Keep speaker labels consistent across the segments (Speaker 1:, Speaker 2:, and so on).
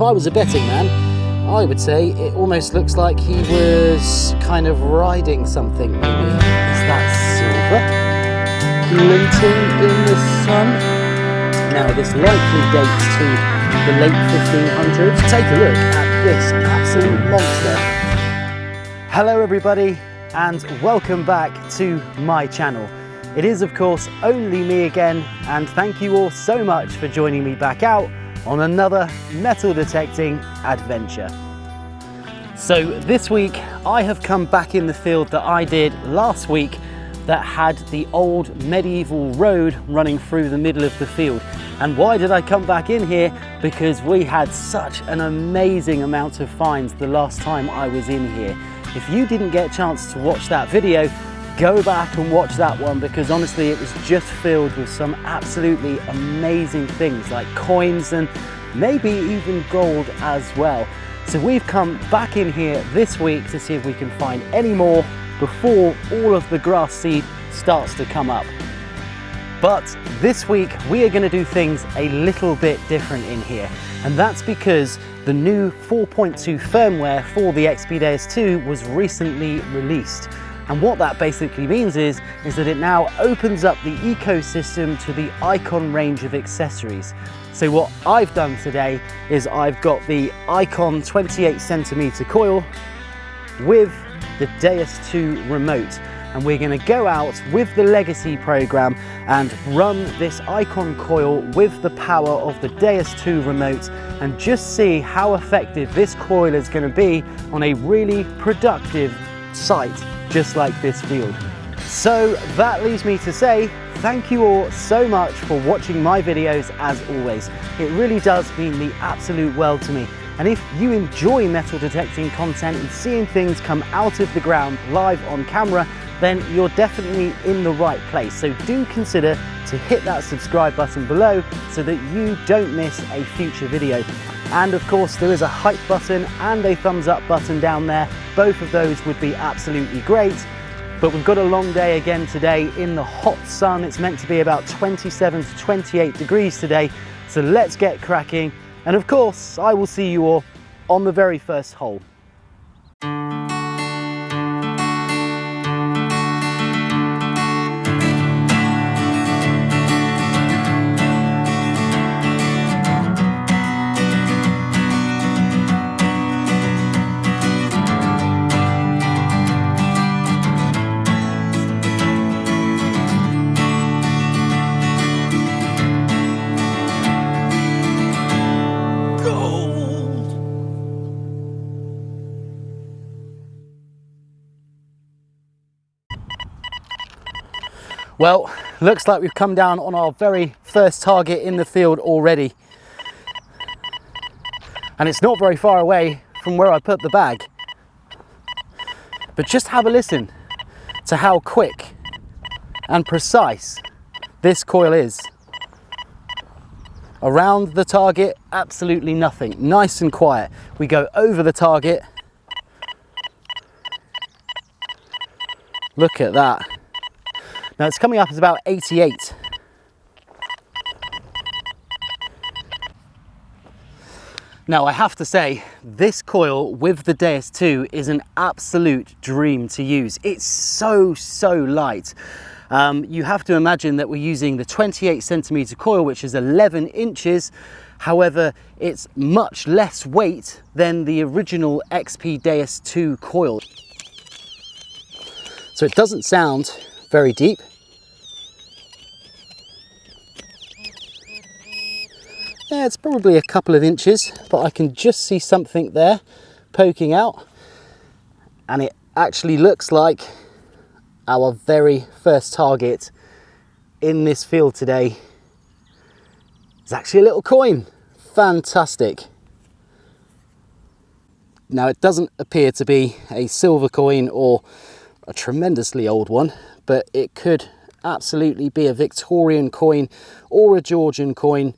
Speaker 1: I was a betting man, I would say it almost looks like he was kind of riding something, maybe. Is that silver? Glinting in the sun? Now this likely dates to the late 1500s. Take a look at this absolute monster. Hello everybody, and welcome back to my channel. It is of course only me again, and thank you all so much for joining me back out on another metal detecting adventure. So this week I have come back in the field that I did last week that had the old medieval road running through the middle of the field. And why did I come back in here? Because we had such an amazing amount of finds the last time I was in here. If you didn't get a chance to watch that video, go back and watch that one, because honestly it was just filled with some absolutely amazing things like coins and maybe even gold as well. So we've come back in here this week to see if we can find any more before all of the grass seed starts to come up. But this week we are going to do things a little bit different in here, and that's because the new 4.2 firmware for the XP DEUS 2 was recently released. And what that basically means is that it now opens up the ecosystem to the Icon range of accessories. So what I've done today is I've got the Icon 28cm coil with the DEUS 2 remote. And we're going to go out with the legacy program and run this Icon coil with the power of the DEUS 2 remote and just see how effective this coil is going to be on a really productive site just like this field. So that leaves me to say thank you all so much for watching my videos as always. It really does mean the absolute world to me. And if you enjoy metal detecting content and seeing things come out of the ground live on camera, then you're definitely in the right place. So do consider to hit that subscribe button below so that you don't miss a future video. And of course there is a hype button and a thumbs up button down there. Both of those would be absolutely great. But we've got a long day again today in the hot sun. It's meant to be about 27 to 28 degrees today. So let's get cracking. And of course, I will see you all on the very first hole. Well, looks like we've come down on our very first target in the field already. And it's not very far away from where I put the bag. But just have a listen to how quick and precise this coil is. Around the target, absolutely nothing. Nice and quiet. We go over the target. Look at that. Now it's coming up as about 88. Now I have to say, this coil with the DEUS 2 is an absolute dream to use. It's so light. You have to imagine that we're using the 28cm coil, which is 11 inches. However, it's much less weight than the original XP DEUS 2 coil. So it doesn't sound very deep. Yeah, it's probably a couple of inches, but I can just see something there poking out, and it actually looks like our very first target in this field today is actually a little coin. Fantastic. Now it doesn't appear to be a silver coin or a tremendously old one, but it could absolutely be a Victorian coin or a Georgian coin,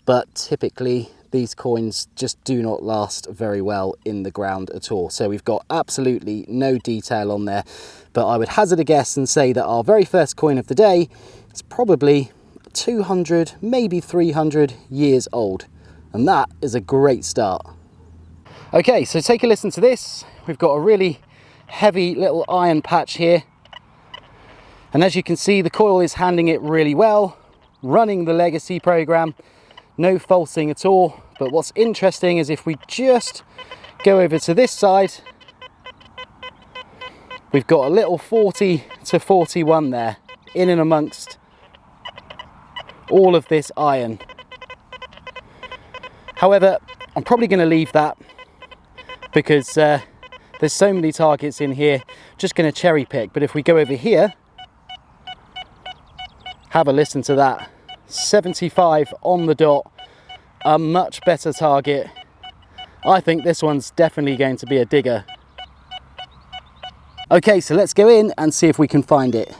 Speaker 1: but typically these coins just do not last very well in the ground at all. So we've got absolutely no detail on there, but I would hazard a guess and say that our very first coin of the day is probably 200, maybe 300 years old. And that is a great start. Okay, so take a listen to this. We've got a really heavy little iron patch here. And as you can see, the coil is handling it really well, running the legacy program, no falsing at all. But what's interesting is if we just go over to this side, we've got a little 40 to 41 there, in and amongst all of this iron. However, I'm probably going to leave that because there's so many targets in here, just going to cherry pick. But if we go over here, have a listen to that, 75 on the dot, a much better target. I think this one's definitely going to be a digger. Okay, so let's go in and see if we can find it.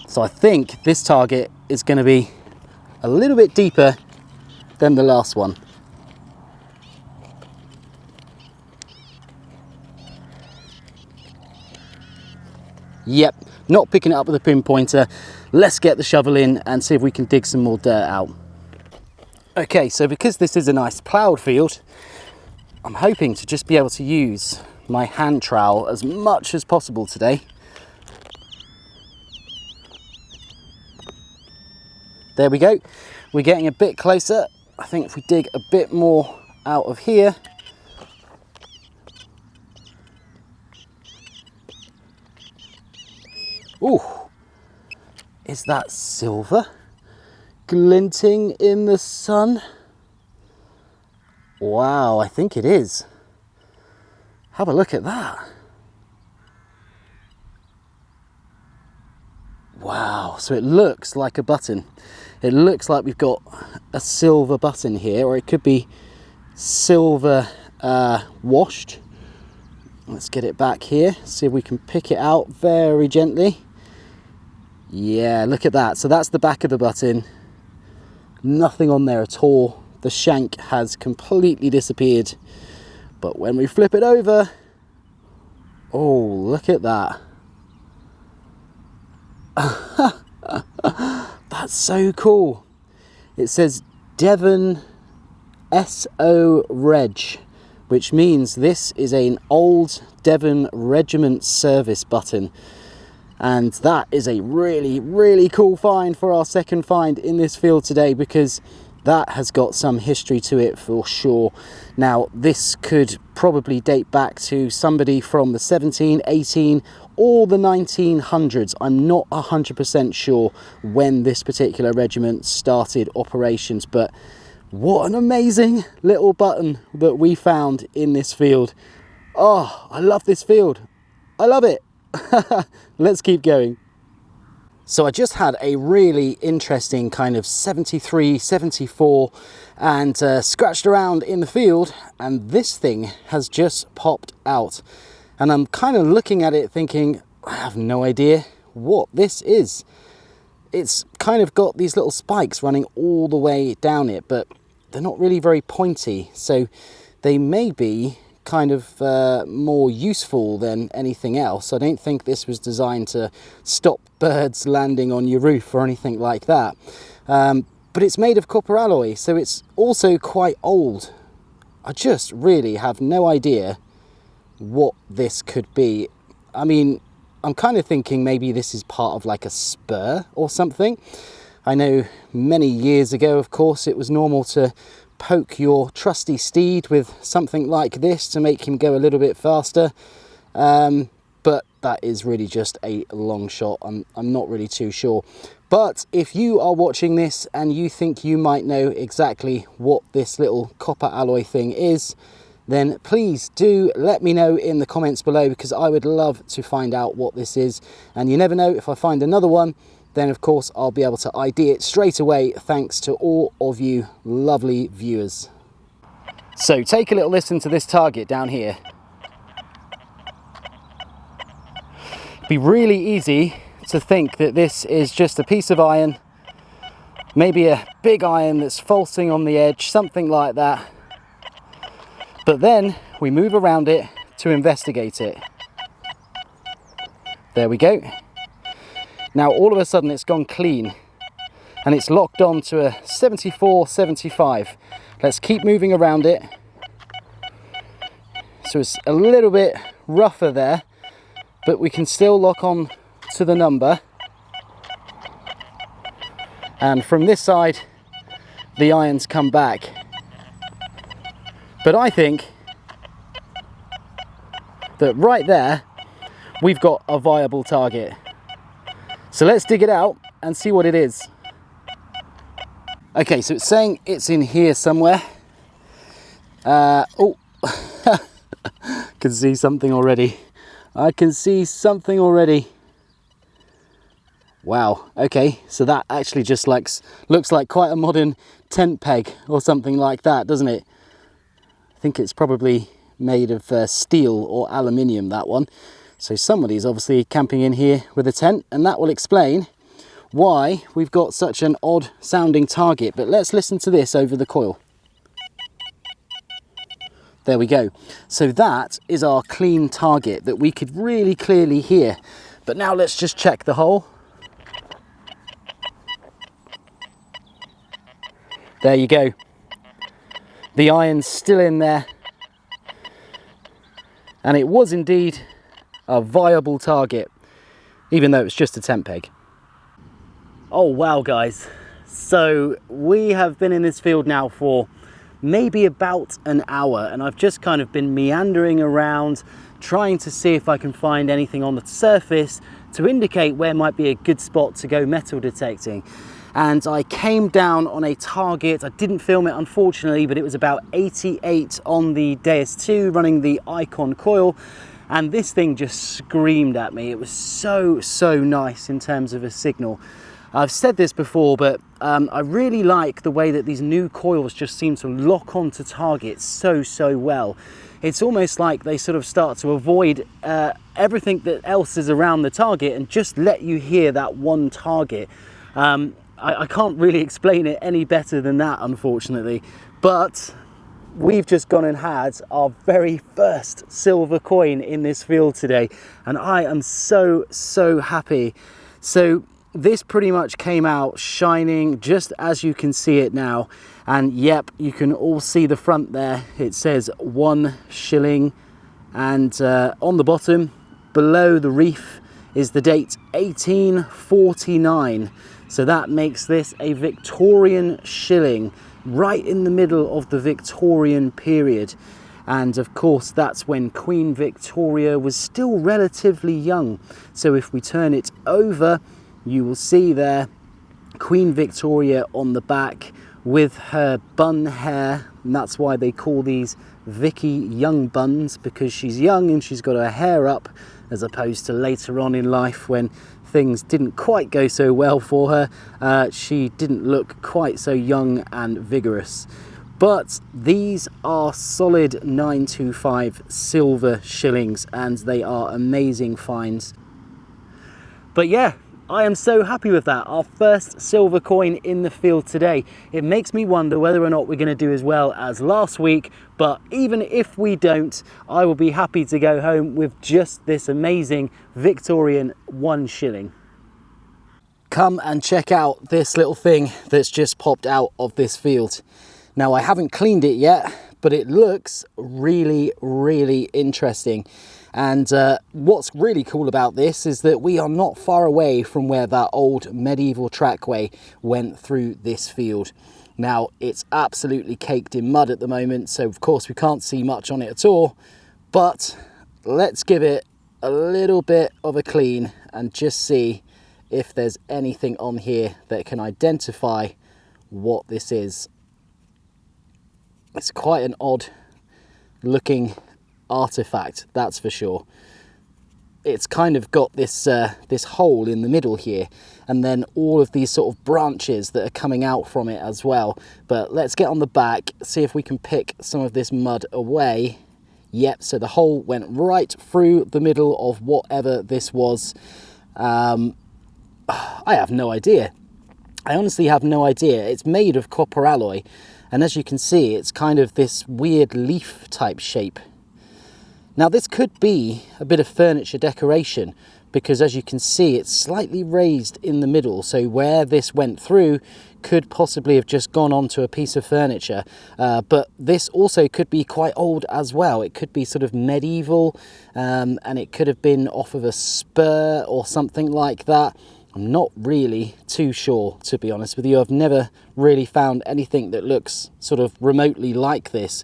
Speaker 1: So I think this target is going to be a little bit deeper than the last one. Yep, not picking it up with a pinpointer. Let's get the shovel in and see if we can dig some more dirt out. Okay, so because this is a nice ploughed field, I'm hoping to just be able to use my hand trowel as much as possible today. There we go. We're getting a bit closer. I think if we dig a bit more out of here. Ooh, is that silver glinting in the sun? Wow, I think it is. Have a look at that. Wow, so it looks like a button. It looks like we've got a silver button here, or it could be silver washed. Let's get it back here, see if we can pick it out very gently. Yeah, look at that. So that's the back of the button. Nothing on there at all. The shank has completely disappeared. But when we flip it over, oh, look at that. That's so cool. It says Devon SO Reg, which means this is an old Devon Regiment service button. And that is a really, really cool find for our second find in this field today, because that has got some history to it for sure. Now, this could probably date back to somebody from the 17, 18, or the 1900s. I'm not 100% sure when this particular regiment started operations, but what an amazing little button that we found in this field. Oh, I love this field. I love it. Let's keep going. So I just had a really interesting kind of 73, 74 and scratched around in the field, and this thing has just popped out. And I'm kind of looking at it thinking, I have no idea what this is. It's kind of got these little spikes running all the way down it, but they're not really very pointy. So they may be kind of more useful than anything else. I don't think this was designed to stop birds landing on your roof or anything like that. But it's made of copper alloy, so it's also quite old. I just really have no idea what this could be. I mean, I'm kind of thinking maybe this is part of like a spur or something. I know many years ago, of course, it was normal to poke your trusty steed with something like this to make him go a little bit faster, but that is really just a long shot. I'm not really too sure. But if you are watching this and you think you might know exactly what this little copper alloy thing is, then please do let me know in the comments below, because I would love to find out what this is. And you never know, if I find another one, then of course I'll be able to ID it straight away, thanks to all of you lovely viewers. So take a little listen to this target down here. It'd be really easy to think that this is just a piece of iron, maybe a big iron that's falsing on the edge, something like that. But then we move around it to investigate it. There we go. Now all of a sudden it's gone clean and it's locked on to a 74, 75. Let's keep moving around it. So it's a little bit rougher there, but we can still lock on to the number. And from this side, the irons come back. But I think that right there, we've got a viable target. So let's dig it out and see what it is. Okay, so it's saying it's in here somewhere. Oh, can see something already. I can see something already. Wow, okay, so that actually just looks like quite a modern tent peg or something like that, doesn't it? I think it's probably made of steel or aluminium, that one. So somebody's obviously camping in here with a tent, and that will explain why we've got such an odd sounding target. But let's listen to this over the coil. There we go. So that is our clean target that we could really clearly hear. But now let's just check the hole. There you go. The iron's still in there. And it was indeed a viable target, even though it's just a tent peg. Oh wow, guys. So we have been in this field now for maybe about an hour, and I've just kind of been meandering around trying to see if I can find anything on the surface to indicate where might be a good spot to go metal detecting. And I came down on a target. I didn't film it unfortunately, but it was about 88 on the DEUS 2 running the Icon coil, and this thing just screamed at me. It was so nice in terms of a signal. I've said this before, but I really like the way that these new coils just seem to lock onto targets so well. It's almost like they sort of start to avoid everything that else is around the target and just let you hear that one target. I can't really explain it any better than that, unfortunately, but we've just gone and had our very first silver coin in this field today, and I am so happy. So this pretty much came out shining just as you can see it now, and yep, you can all see the front there. It says 1 shilling, and on the bottom below the reef is the date 1849. So that makes this a Victorian shilling, right in the middle of the Victorian period. And of course, that's when Queen Victoria was still relatively young. So if we turn it over, you will see there Queen Victoria on the back with her bun hair. And that's why they call these Vicky young buns, because she's young and she's got her hair up, as opposed to later on in life when things didn't quite go so well for her. She didn't look quite so young and vigorous. But these are solid 925 silver shillings, and they are amazing finds. But yeah, I am so happy with that. Our first silver coin in the field today. It makes me wonder whether or not we're going to do as well as last week, but even if we don't, I will be happy to go home with just this amazing Victorian 1 shilling. Come and check out this little thing that's just popped out of this field. Now, I haven't cleaned it yet, but it looks really interesting. And what's really cool about this is that we are not far away from where that old medieval trackway went through this field. Now, it's absolutely caked in mud at the moment, so of course we can't see much on it at all, but let's give it a little bit of a clean and just see if there's anything on here that can identify what this is. It's quite an odd looking artifact, that's for sure. It's kind of got this this hole in the middle here, and then all of these sort of branches that are coming out from it as well. But let's get on the back, see if we can pick some of this mud away. Yep, so the hole went right through the middle of whatever this was. I have no idea. I honestly have no idea. It's made of copper alloy, and as you can see, it's kind of this weird leaf type shape. Now, this could be a bit of furniture decoration, because as you can see, it's slightly raised in the middle. So where this went through could possibly have just gone onto a piece of furniture, but this also could be quite old as well. It could be sort of medieval, and it could have been off of a spur or something like that. I'm not really too sure, to be honest with you. I've never really found anything that looks sort of remotely like this.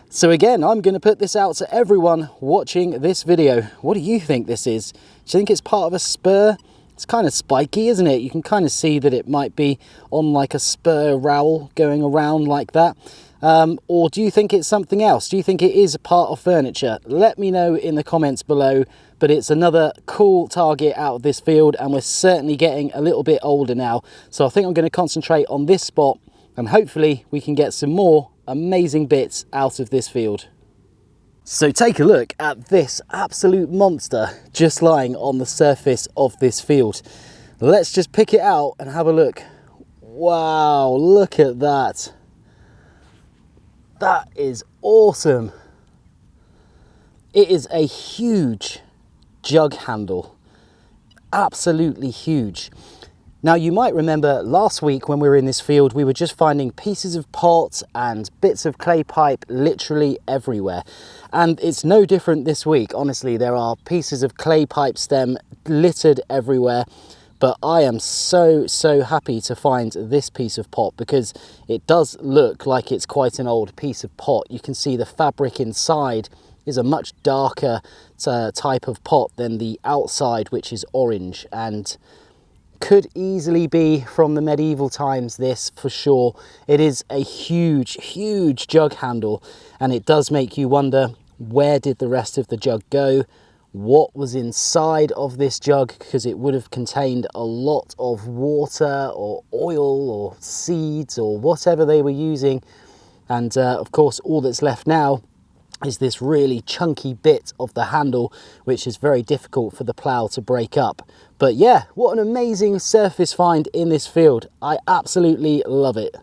Speaker 1: So again, I'm going to put this out to everyone watching this video. What do you think this is? Do you think it's part of a spur? It's kind of spiky, isn't it? You can kind of see that it might be on like a spur rowel going around like that. Or do you think it's something else? Do you think it is a part of furniture? Let me know in the comments below. But it's another cool target out of this field, and we're certainly getting a little bit older now. So I think I'm going to concentrate on this spot, and hopefully we can get some more amazing bits out of this field. So take a look at this absolute monster just lying on the surface of this field. Let's just pick it out and have a look. Wow, look at that. That is awesome. It is a huge jug handle, absolutely huge. Now you might remember last week when we were in this field, we were just finding pieces of pot and bits of clay pipe literally everywhere. And it's no different this week. Honestly, there are pieces of clay pipe stem littered everywhere. But I am so happy to find this piece of pot, because it does look like it's quite an old piece of pot. You can see the fabric inside is a much darker type of pot than the outside, which is orange, and could easily be from the medieval times, this for sure. It is a huge jug handle, and it does make you wonder, where did the rest of the jug go? What was inside of this jug, because it would have contained a lot of water or oil or seeds or whatever they were using. And of course, all that's left now is this really chunky bit of the handle, which is very difficult for the plough to break up. But yeah, what an amazing surface find in this field. I absolutely love it.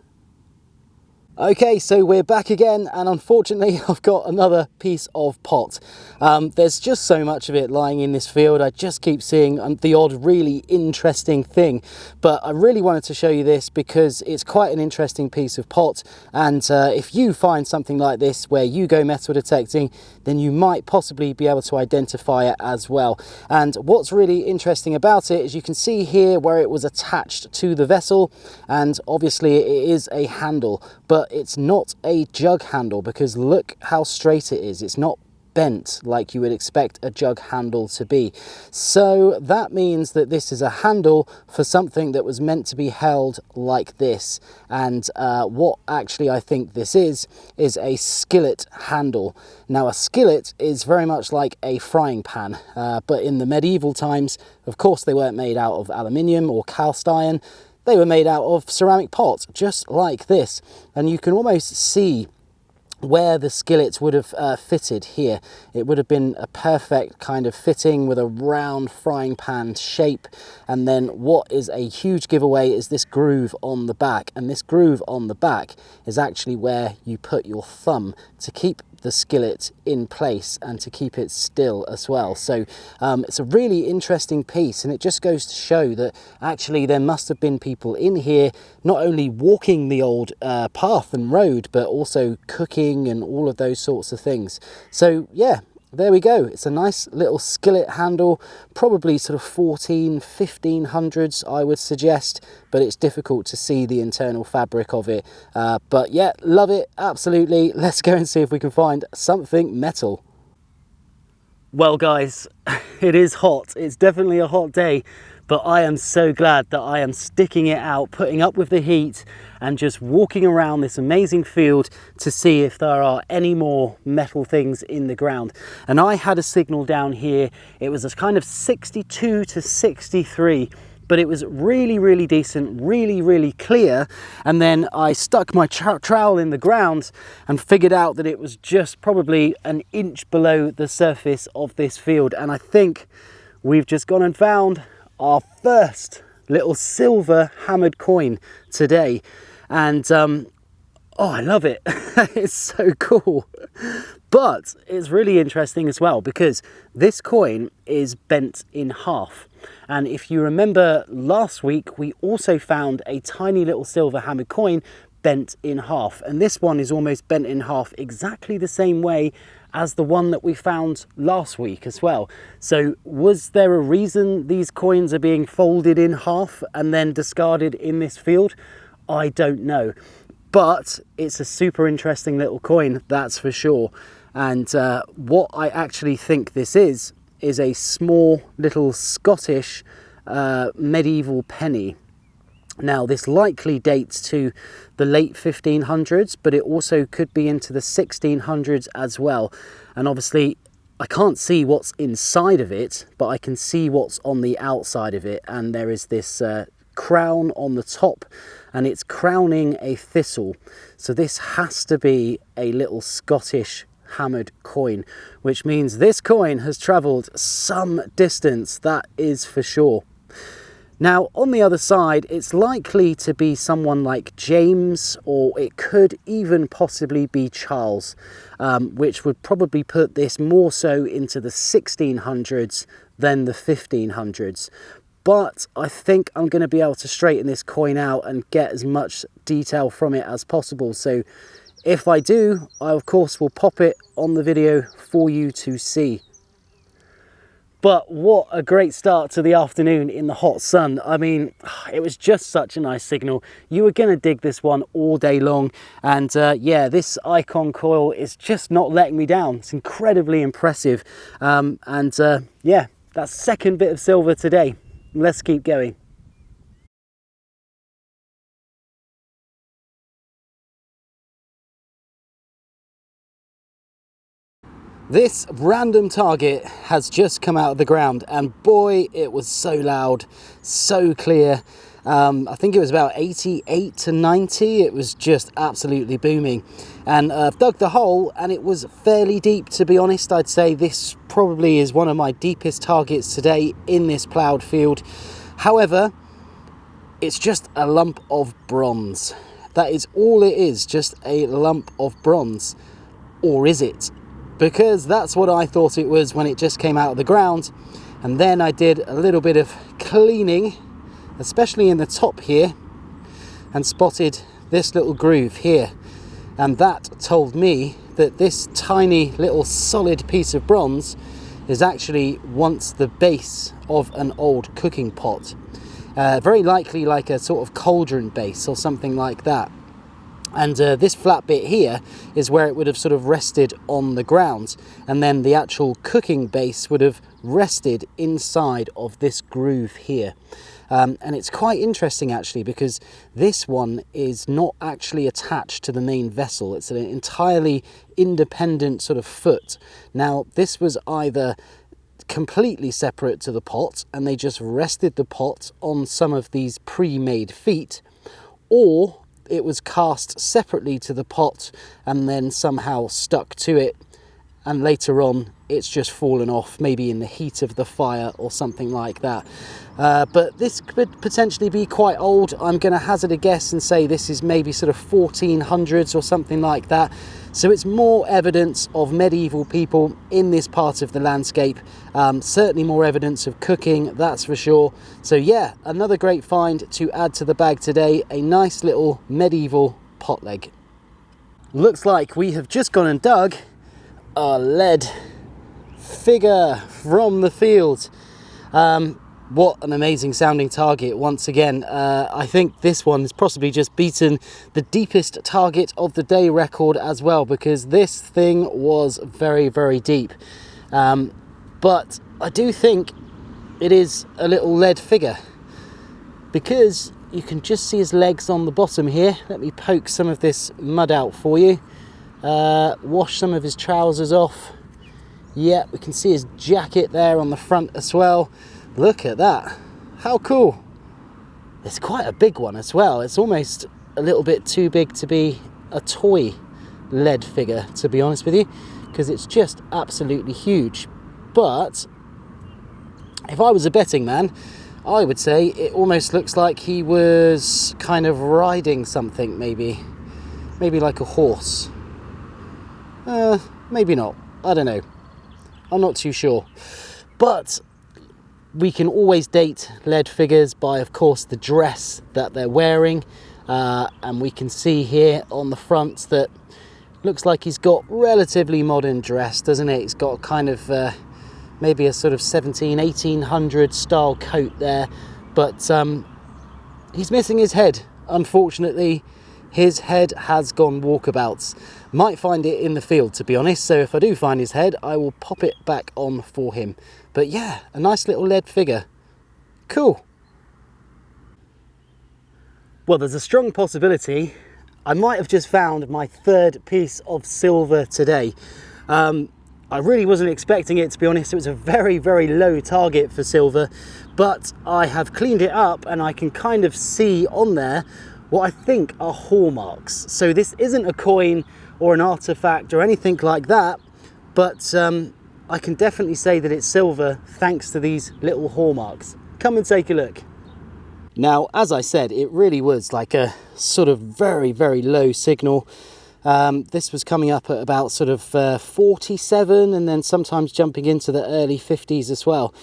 Speaker 1: Okay, so we're back again, and unfortunately I've got another piece of pot. There's just so much of it lying in this field. I just keep seeing the odd really interesting thing, but I really wanted to show you this because it's quite an interesting piece of pot. And if you find something like this where you go metal detecting, then you might possibly be able to identify it as well. And what's really interesting about it is you can see here where it was attached to the vessel, and obviously it is a handle, but it's not a jug handle, because look how straight it is. It's not bent like you would expect a jug handle to be. So that means that this is a handle for something that was meant to be held like this. And what actually I think this is a skillet handle. Now a skillet is very much like a frying pan, but in the medieval times, of course, they weren't made out of aluminium or cast iron. They were made out of ceramic pot, just like this. And you can almost see where the skillet would have fitted here. It would have been a perfect kind of fitting with a round frying pan shape. And then what is a huge giveaway is this groove on the back. And this groove on the back is actually where you put your thumb to keep the skillet in place and to keep it still as well. So it's a really interesting piece, and it just goes to show that actually there must have been people in here not only walking the old path and road, but also cooking and all of those sorts of things. So yeah, there we go. It's a nice little skillet handle, probably sort of 1500s I would suggest, but it's difficult to see the internal fabric of it. But yeah, love it, absolutely. Let's go and see if we can find something metal. Well guys, it is hot. It's definitely a hot day, but I am so glad that I am sticking it out, putting up with the heat and just walking around this amazing field to see if there are any more metal things in the ground. And I had a signal down here. It was a kind of 62 to 63, but it was really decent, really clear. And then I stuck my trowel in the ground and figured out that it was just probably an inch below the surface of this field. And I think we've just gone and found our first little silver hammered coin today. And Oh, I love it. It's so cool. But it's really interesting as well because this coin is bent in half. And if you remember last week, we also found a tiny little silver hammered coin bent in half. And this one is almost bent in half exactly the same way as the one that we found last week as well. So was there a reason these coins are being folded in half and then discarded in this field? I don't know. But it's a super interesting little coin, that's for sure. And what I actually think this is a small little Scottish medieval penny. Now, this likely dates to the late 1500s, but it also could be into the 1600s as well. And obviously, I can't see what's inside of it, but I can see what's on the outside of it. And there is this crown on the top, and it's crowning a thistle. So this has to be a little Scottish hammered coin, which means this coin has travelled some distance, that is for sure. Now, on the other side, it's likely to be someone like James, or it could even possibly be Charles, which would probably put this more so into the 1600s than the 1500s. But I think I'm going to be able to straighten this coin out and get as much detail from it as possible. So if I do, I of course will pop it on the video for you to see. But what a great start to the afternoon in the hot sun. I mean, it was just such a nice signal. You were going to dig this one all day long. And yeah, this icon coil is just not letting me down. It's incredibly impressive. Yeah, that's second bit of silver today. Let's keep going. This random target has just come out of the ground, and boy, it was so loud, so clear. I think it was about 88 to 90. It was just absolutely booming. And I've dug the hole, and it was fairly deep, to be honest. I'd say this probably is one of my deepest targets today in this ploughed field. However, it's just a lump of bronze. That is all it is, just a lump of bronze. Or is it? Because that's what I thought it was when it just came out of the ground. And then I did a little bit of cleaning, especially in the top here, and spotted this little groove here. And that told me that this tiny little solid piece of bronze is actually once the base of an old cooking pot. Very likely like a sort of cauldron base or something like that. And this flat bit here is where it would have sort of rested on the ground, and then the actual cooking base would have rested inside of this groove here. And it's quite interesting actually, because this one is not actually attached to the main vessel. It's an entirely independent sort of foot. Now, this was either completely separate to the pot and they just rested the pot on some of these pre-made feet, or it was cast separately to the pot and then somehow stuck to it, and later on it's just fallen off, maybe in the heat of the fire or something like that. But this could potentially be quite old. I'm going to hazard a guess and say this is maybe sort of 1400s or something like that. So it's more evidence of medieval people in this part of the landscape. Certainly more evidence of cooking, that's for sure. So yeah, another great find to add to the bag today. A nice little medieval pot leg. Looks like we have just gone and dug a lead figure from the field. What an amazing sounding target once again. I think this one has possibly just beaten the deepest target of the day record as well, because this thing was very, very deep. But I do think it is a little lead figure, because you can just see his legs on the bottom here. Let me poke some of this mud out for you. Wash some of his trousers off. Yeah, we can see his jacket there on the front as well. Look at that, how cool. It's quite a big one as well. It's almost a little bit too big to be a toy lead figure, to be honest with you, because it's just absolutely huge. But if I was a betting man, I would say it almost looks like he was kind of riding something maybe. maybe like a horse. Maybe not, I don't know, I'm not too sure. But we can always date lead figures by, of course, the dress that they're wearing, and we can see here on the front that looks like he's got relatively modern dress, doesn't it? He's got kind of maybe a sort of 1800 style coat there, but he's missing his head. Unfortunately, his head has gone walkabouts. Might find it in the field, to be honest, so if I do find his head, I will pop it back on for him. But yeah, a nice little lead figure. Cool. Well, there's a strong possibility I might have just found my third piece of silver today. I really wasn't expecting it, to be honest. It was a very, very low target for silver, but I have cleaned it up and I can kind of see on there what I think are hallmarks. So this isn't a coin or an artifact or anything like that, but I can definitely say that it's silver thanks to these little hallmarks. Come and take a look. Now, as I said, it really was like a sort of very, very low signal. This was coming up at about sort of 47 and then sometimes jumping into the early 50s as well.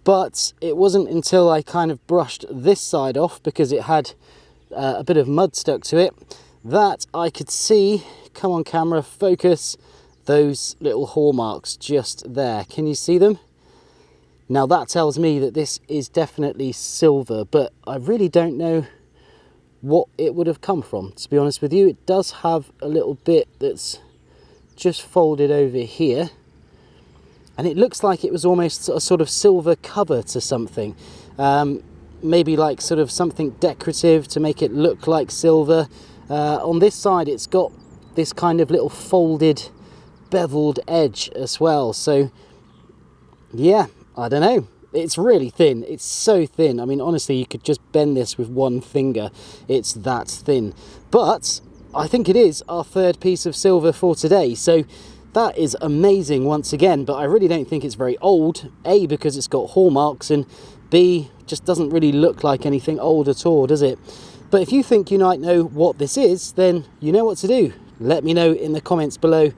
Speaker 1: But it wasn't until I kind of brushed this side off, because it had a bit of mud stuck to it, that I could see, come on camera, focus, those little hallmarks just there. Can you see them? Now that tells me that this is definitely silver, but I really don't know what it would have come from, to be honest with you. It does have a little bit that's just folded over here, and it looks like it was almost a sort of silver cover to something. Maybe like sort of something decorative to make it look like silver. On this side it's got this kind of little folded beveled edge as well, so yeah, I don't know. It's really thin. It's so thin. I mean, honestly, you could just bend this with one finger. It's that thin. But I think it is our third piece of silver for today. So that is amazing once again. But I really don't think it's very old. A, because it's got hallmarks, and B, just doesn't really look like anything old at all, does it? But if you think you might know what this is, then you know what to do. Let me know in the comments below.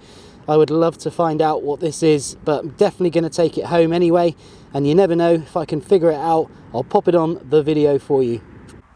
Speaker 1: I would love to find out what this is, but I'm definitely going to take it home anyway. And you never know, if I can figure it out, I'll pop it on the video for you.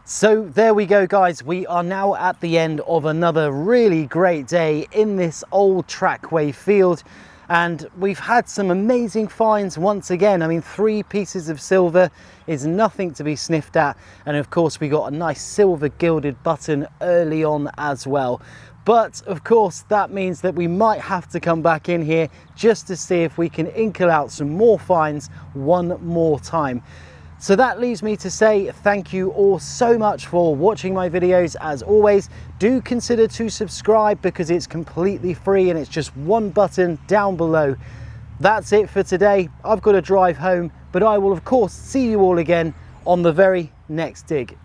Speaker 1: So there we go, guys. We are now at the end of another really great day in this old trackway field. And we've had some amazing finds once again. I mean, 3 pieces of silver is nothing to be sniffed at. And of course, we got a nice silver gilded button early on as well. But of course, that means that we might have to come back in here just to see if we can inkle out some more finds one more time. So that leaves me to say thank you all so much for watching my videos. As always, do consider to subscribe, because it's completely free and it's just one button down below. That's it for today. I've got to drive home, but I will of course see you all again on the very next dig.